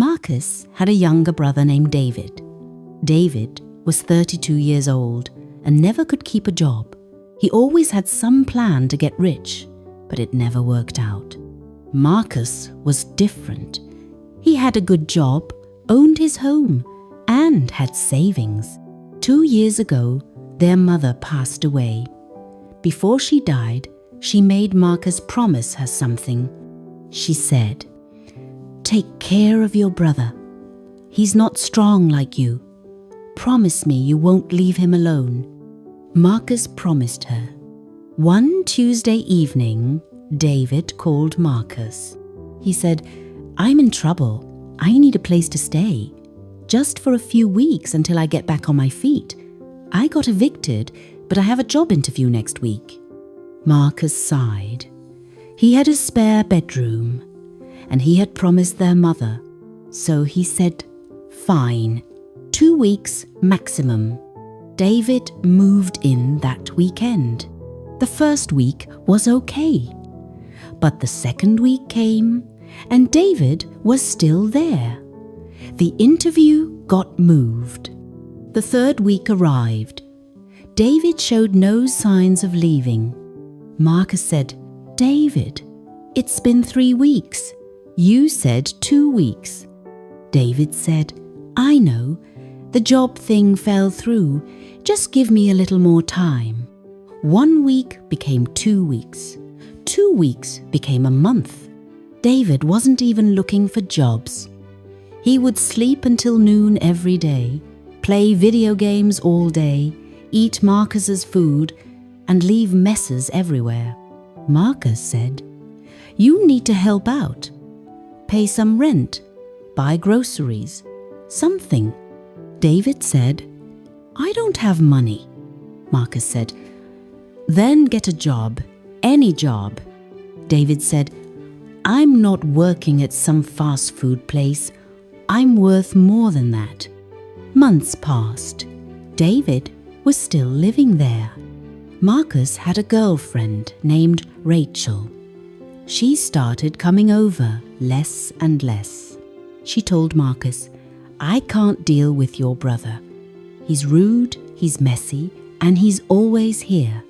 Marcus had a younger brother named David. David was 32 years old and never could keep a job. He always had some plan to get rich, but it never worked out. Marcus was different. He had a good job, owned his home, and had savings. 2 years ago, their mother passed away. Before she died, she made Marcus promise her something. She said, "Take care of your brother. He's not strong like you. Promise me you won't leave him alone." Marcus promised her. One Tuesday evening, David called Marcus. He said, "I'm in trouble. I need a place to stay. Just for a few weeks until I get back on my feet. I got evicted, but I have a job interview next week." Marcus sighed. He had a spare bedroom, and he had promised their mother. So he said, "Fine, 2 weeks maximum." David moved in that weekend. The first week was okay. But the second week came, and David was still there. The interview got moved. The third week arrived. David showed no signs of leaving. Marcus said, "David, it's been 3 weeks. You said 2 weeks." David said, "I know. The job thing fell through. Just give me a little more time." 1 week became 2 weeks. 2 weeks became a month. David wasn't even looking for jobs. He would sleep until noon every day, play video games all day, eat Marcus's food, and leave messes everywhere. Marcus said, "You need to help out. Pay some rent, buy groceries, something." David said, "I don't have money." Marcus said, "Then get a job, any job." David said, "I'm not working at some fast food place. I'm worth more than that." Months passed. David was still living there. Marcus had a girlfriend named Rachel. She started coming over less and less. She told Marcus, "I can't deal with your brother. He's rude, he's messy, and he's always here."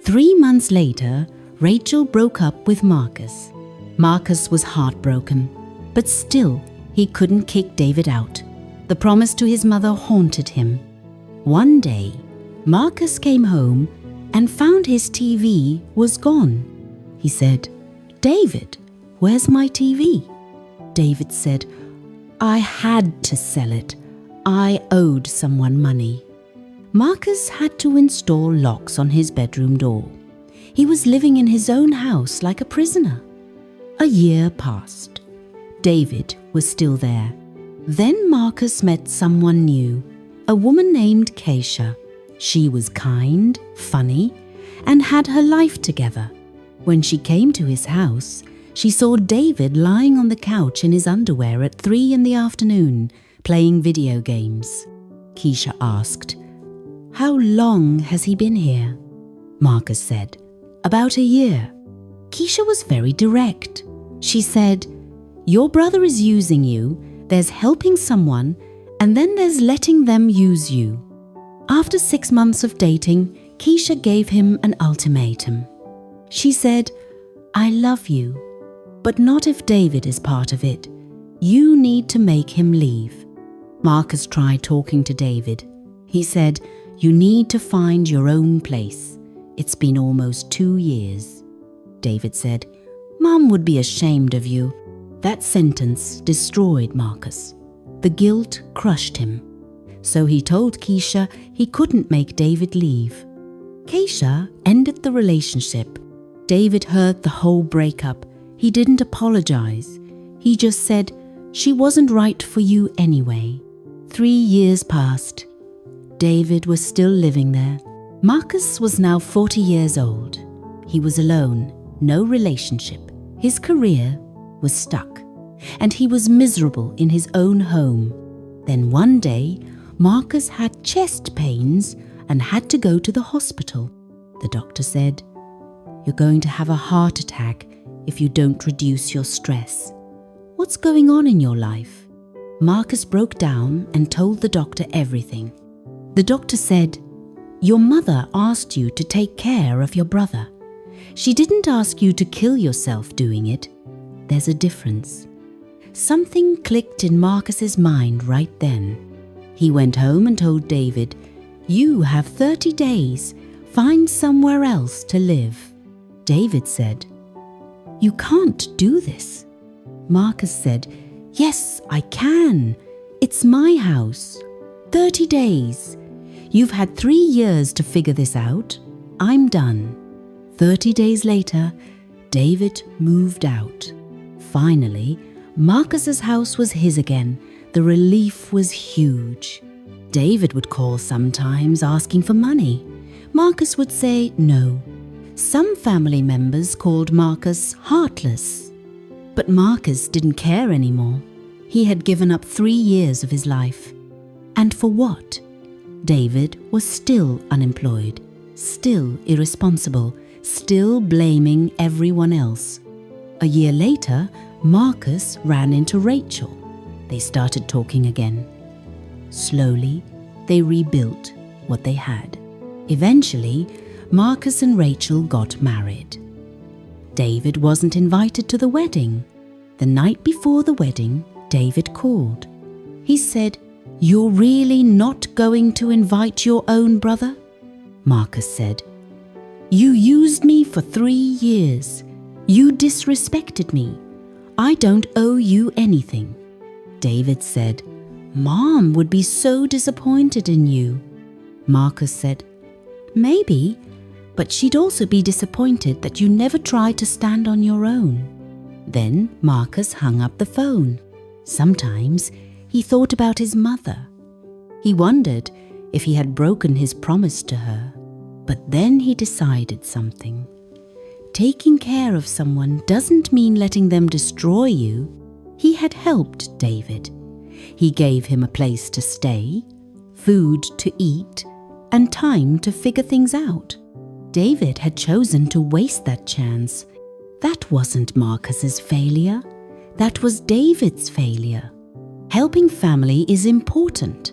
3 months later, Rachel broke up with Marcus. Marcus was heartbroken, but still he couldn't kick David out. The promise to his mother haunted him. One day, Marcus came home and found his TV was gone. He said, "David, where's my TV?" David said, "I had to sell it. I owed someone money." Marcus had to install locks on his bedroom door. He was living in his own house like a prisoner. A year passed. David was still there. Then Marcus met someone new, a woman named Keisha. She was kind, funny, and had her life together. When she came to his house, she saw David lying on the couch in his underwear at 3 in the afternoon, playing video games. Keisha asked, "How long has he been here?" Marcus said, "About a year." Keisha was very direct. She said, "Your brother is using you, there's helping someone, and then there's letting them use you." After 6 months of dating, Keisha gave him an ultimatum. She said, "I love you, but not if David is part of it. You need to make him leave." Marcus tried talking to David. He said, "You need to find your own place. It's been almost 2 years." David said, "Mom would be ashamed of you." That sentence destroyed Marcus. The guilt crushed him. So he told Keisha he couldn't make David leave. Keisha ended the relationship. David heard the whole breakup. He didn't apologize. He just said, "She wasn't right for you anyway." 3 years passed. David was still living there. Marcus was now 40 years old. He was alone, no relationship. His career was stuck, and he was miserable in his own home. Then one day, Marcus had chest pains and had to go to the hospital. The doctor said, "You're going to have a heart attack if you don't reduce your stress. What's going on in your life?" Marcus broke down and told the doctor everything. The doctor said, "Your mother asked you to take care of your brother. She didn't ask you to kill yourself doing it. There's a difference." Something clicked in Marcus's mind right then. He went home and told David, "You have 30 days. Find somewhere else to live." David said, "You can't do this." Marcus said, "Yes, I can. It's my house. 30 days. You've had 3 years to figure this out. I'm done." 30 days later, David moved out. Finally, Marcus's house was his again. The relief was huge. David would call sometimes asking for money. Marcus would say no. Some family members called Marcus heartless. But Marcus didn't care anymore. He had given up 3 years of his life. And for what? David was still unemployed, still irresponsible, still blaming everyone else. A year later, Marcus ran into Rachel. They started talking again. Slowly, they rebuilt what they had. Eventually, Marcus and Rachel got married. David wasn't invited to the wedding. The night before the wedding, David called. He said, "You're really not going to invite your own brother?" Marcus said, "You used me for 3 years. You disrespected me. I don't owe you anything." David said, "Mom would be so disappointed in you." Marcus said, "Maybe, but she'd also be disappointed that you never tried to stand on your own." Then Marcus hung up the phone. Sometimes he thought about his mother. He wondered if he had broken his promise to her. But then he decided something. Taking care of someone doesn't mean letting them destroy you. He had helped David. He gave him a place to stay, food to eat, and time to figure things out. David had chosen to waste that chance. That wasn't Marcus's failure. That was David's failure. Helping family is important,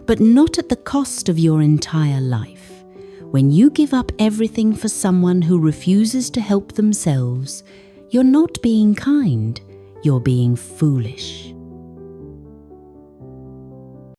but not at the cost of your entire life. When you give up everything for someone who refuses to help themselves, you're not being kind, you're being foolish.